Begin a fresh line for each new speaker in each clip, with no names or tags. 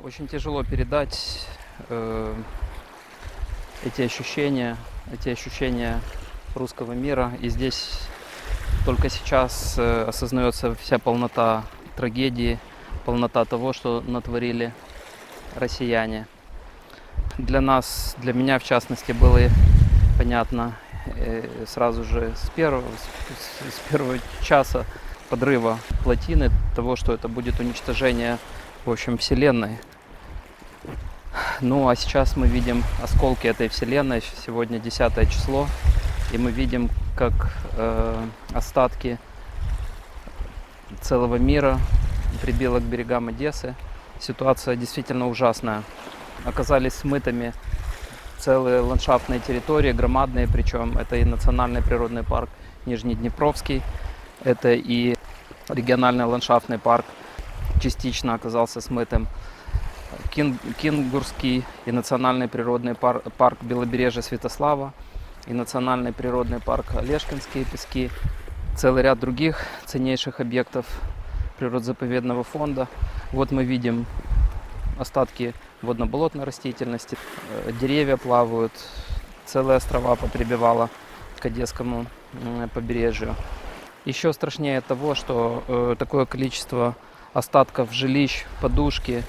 Очень тяжело передать эти ощущения русского мира. И здесь только сейчас осознается вся полнота трагедии, полнота того, что натворили россияне. Для нас, для меня в частности, было понятно сразу же с первого часа подрыва плотины того, что это будет уничтожение, в общем, Вселенной. Ну а сейчас мы видим осколки этой Вселенной. Сегодня 10 число, и мы видим, как остатки целого мира прибило к берегам Одессы. Ситуация действительно ужасная. Оказались смытыми целые ландшафтные территории, громадные, причем это и национальный природный парк Нижнеднепровский, это и региональный ландшафтный парк частично оказался смытым. Кингурский и национальный природный парк Белобережье Святослава, и национальный природный парк Олешкинские пески, целый ряд других ценнейших объектов природозаповедного фонда. Вот мы видим остатки водно-болотной растительности, деревья плавают, целые острова поприбивало к Одесскому побережью. Еще страшнее того, что такое количество остатков жилищ, подушки,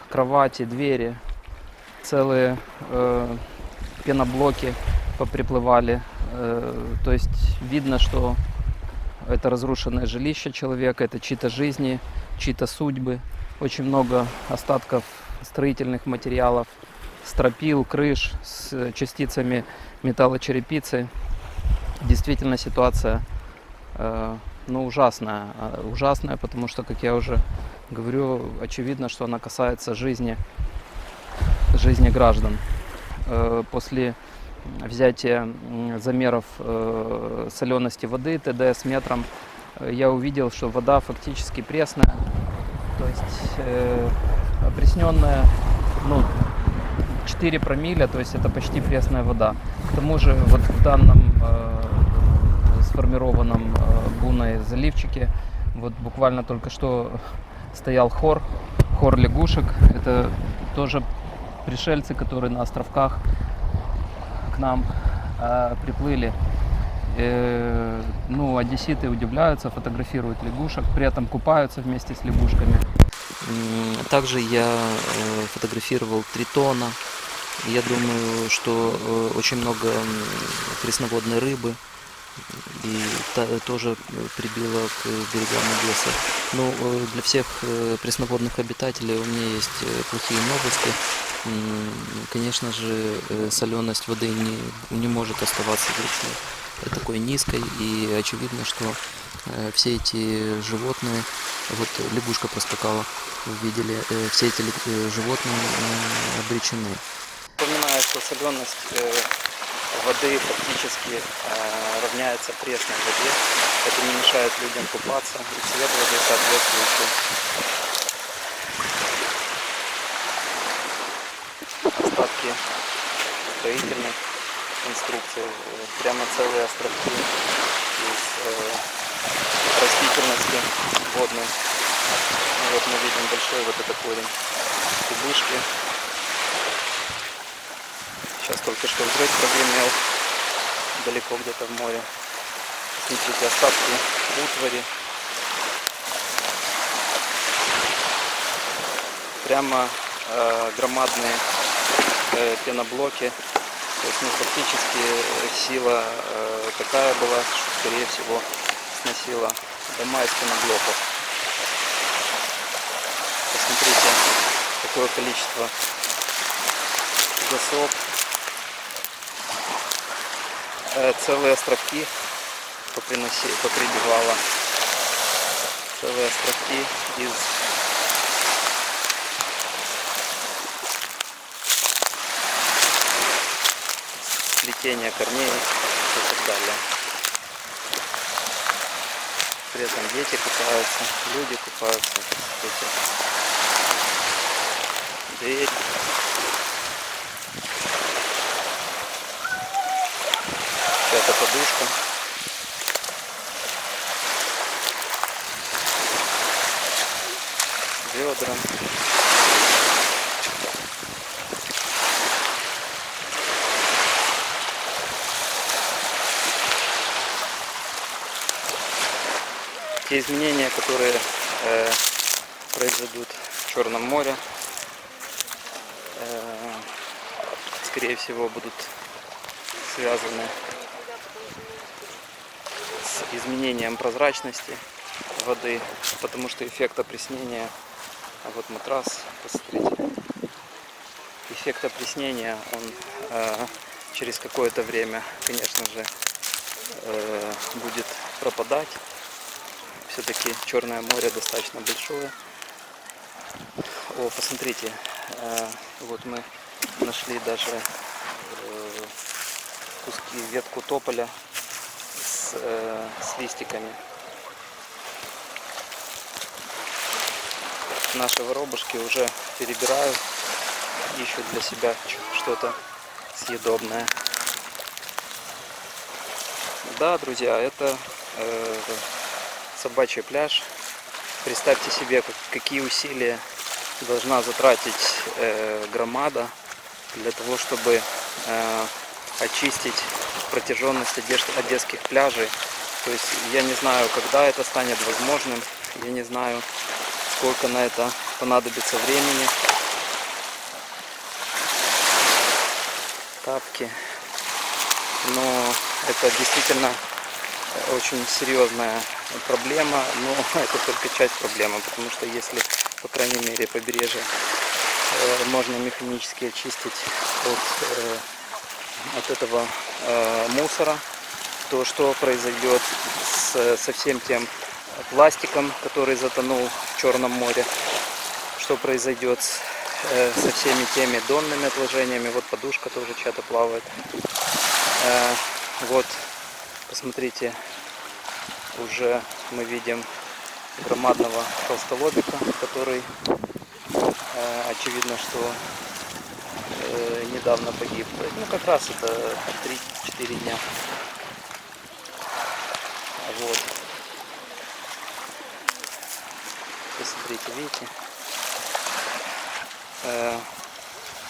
кровати, двери, целые пеноблоки поприплывали. То есть видно, что это разрушенное жилище человека, это чьи-то жизни, чьи-то судьбы. Очень много остатков строительных материалов, стропил, крыш с частицами металлочерепицы. Действительно ситуация ужасная. Ужасная, потому что, как я уже говорю, очевидно, что она касается жизни граждан. После взятия замеров солености воды ТДС метром я увидел, что вода фактически пресная, то есть опресненная, 4 промилле, то есть это почти пресная вода. К тому же вот в данном сформированном буной заливчике вот буквально только что стоял хор лягушек. Это тоже пришельцы, которые на островках к нам приплыли. Одесситы удивляются, фотографируют лягушек, при этом купаются вместе с лягушками. Также я фотографировал тритона. Я думаю, что очень много пресноводной рыбы и тоже прибило к берегам Одессы. Для всех пресноводных обитателей у меня есть плохие новости. Конечно же, соленость воды не может оставаться вечно такой низкой, и очевидно, что все эти животные, вот лягушка проскакала, вы видели, все эти животные обречены. Напоминаю, что соленость воды фактически равняется пресной воде. Это не мешает людям купаться, и цвет воды соответствующий. Остатки строительных конструкций, прямо целые островки из растительности водной. Вот мы видим большой вот этот корень кубышки. Сейчас только что взрыв прогремел далеко где-то в море. Смотрите, остатки утвари. Прямо громадные пеноблоки. То есть фактически сила такая была, что скорее всего сносила дома из пеноблоков. Посмотрите, какое количество досок. Целые островки поприбивало. Целые островки из сплетения корней и так далее. При этом дети купаются, люди купаются. Дверь. Чья-то подушка. ведра. Те изменения, которые произойдут в Черном море, скорее всего, будут связаны с изменением прозрачности воды, потому что эффект опреснения, а вот матрас, посмотрите, эффект опреснения, он через какое-то время, конечно же, будет пропадать. Все-таки Черное море достаточно большое. О, посмотрите, вот мы нашли даже ветку тополя с листиками. Наши воробушки уже перебирают, ищут для себя что-то съедобное. Да, друзья, это собачий пляж. Представьте себе, какие усилия должна затратить громада для того, чтобы очистить протяженность одесских пляжей. То есть я не знаю, когда это станет возможным, я не знаю, сколько на это понадобится времени. Тапки. Но это действительно очень серьезная проблема, но это только часть проблемы, потому что если, по крайней мере, побережье можно механически очистить от этого мусора, то что произойдет со всем тем пластиком, который затонул в Черном море, что произойдет со всеми теми донными отложениями. Вот подушка тоже чья-то плавает. Вот, посмотрите, уже мы видим громадного толстолобика, который, очевидно, что недавно погиб. Ну, как раз это 3-4 дня. Вот. Посмотрите, видите?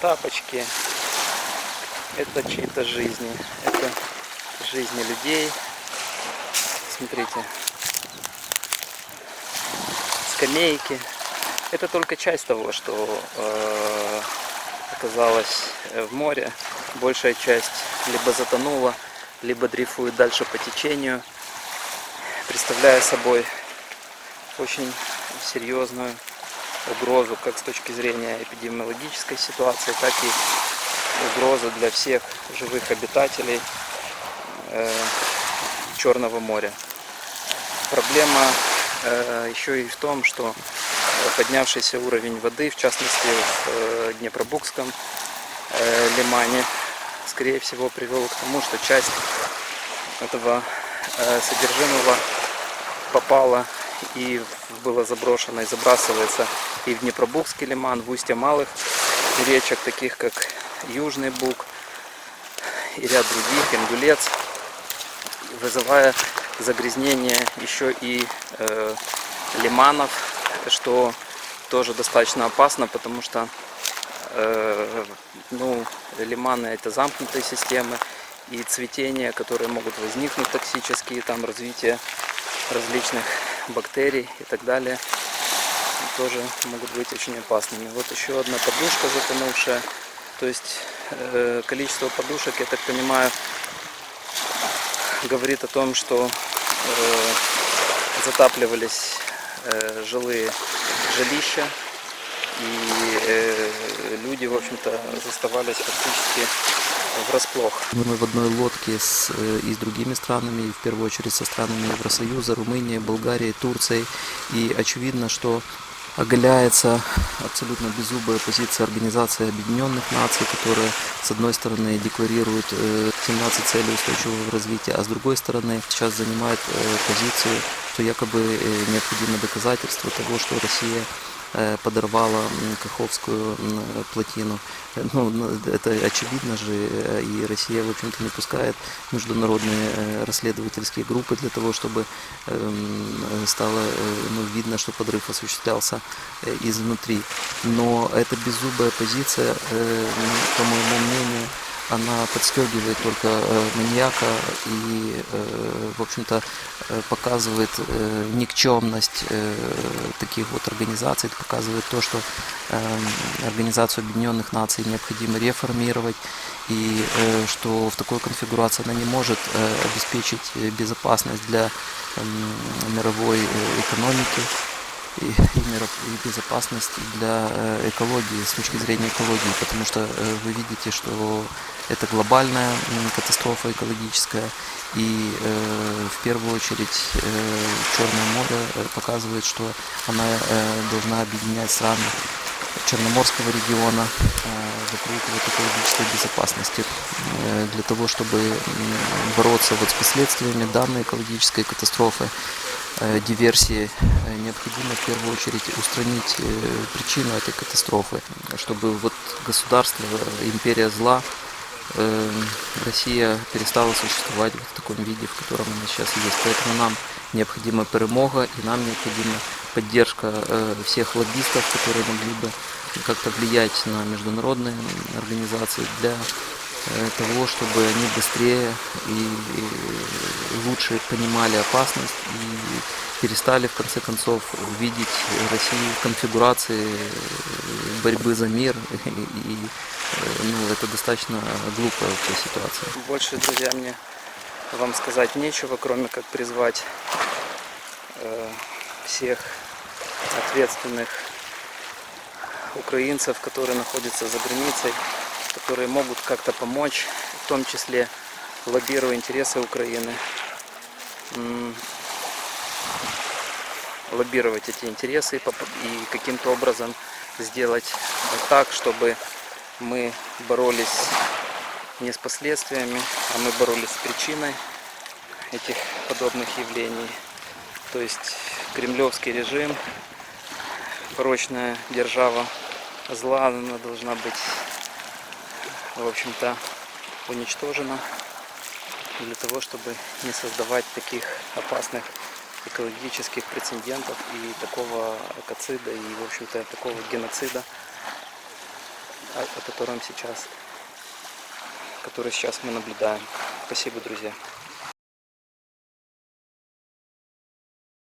Тапочки. Это чьи-то жизни. Это жизни людей. Смотрите. Скамейки. Это только часть того, что оказалось в море. Большая часть либо затонула, либо дрейфует дальше по течению, представляя собой очень серьезную угрозу как с точки зрения эпидемиологической ситуации, так и угрозу для всех живых обитателей Черного моря. Проблема еще и в том, что поднявшийся уровень воды, в частности в Днепробукском лимане, скорее всего привел к тому, что часть этого содержимого попала и было заброшено и забрасывается и в Днепробукский лиман, в устье малых речек, таких как Южный Буг и ряд других, Ингулец, вызывая загрязнение еще и лиманов, что тоже достаточно опасно, потому что лиманы это замкнутые системы, и цветения, которые могут возникнуть токсические, там развитие различных бактерий и так далее, тоже могут быть очень опасными. Вот еще одна подушка затонувшая, то есть количество подушек, я так понимаю, говорит о том, что затапливались жилые жилища, и люди, в общем-то, заставались фактически врасплох. Мы в одной лодке и с другими странами, в первую очередь со странами Евросоюза, Румынией, Болгарией, Турцией, и очевидно, что оголяется абсолютно беззубая позиция Организации Объединенных Наций, которая с одной стороны декларирует 17 целей устойчивого развития, а с другой стороны сейчас занимает позицию, что якобы необходимо доказательство того, что Россия подорвала Каховскую плотину. Ну, это очевидно же, и Россия, в общем-то, не пускает международные расследовательские группы для того, чтобы стало видно, что подрыв осуществлялся изнутри. Но эта беззубая позиция, по моему мнению, она подстегивает только маньяка и, в общем-то, показывает никчемность таких вот организаций, показывает то, что Организацию Объединенных Наций необходимо реформировать, и что в такой конфигурации она не может обеспечить безопасность для мировой экономики и безопасность для экологии, с точки зрения экологии, потому что вы видите, что это глобальная катастрофа экологическая, и в первую очередь Черное море показывает, что она должна объединять страны Черноморского региона вокруг вот экологической безопасности, для того, чтобы бороться вот с последствиями данной экологической катастрофы, диверсии, необходимо в первую очередь устранить причину этой катастрофы, чтобы вот государство, империя зла, Россия перестала существовать в таком виде, в котором она сейчас есть. Поэтому нам необходима перемога, и нам необходима поддержка всех лоббистов, которые могли бы как-то влиять на международные организации для того, чтобы они быстрее и лучше понимали опасность и перестали в конце концов видеть Россию в конфигурации борьбы за мир, и это достаточно глупая вообще ситуация. Больше, друзья, мне вам сказать нечего, кроме как призвать всех ответственных украинцев, которые находятся за границей, которые могут как-то помочь, в том числе лоббируя интересы Украины, лоббировать эти интересы и каким-то образом сделать так, чтобы мы боролись не с последствиями, а мы боролись с причиной этих подобных явлений. То есть кремлевский режим, порочная держава зла, она должна быть, в общем-то, уничтожена для того, чтобы не создавать таких опасных экологических прецедентов и такого экоцида, и, в общем-то, такого геноцида, который сейчас мы наблюдаем. Спасибо, друзья.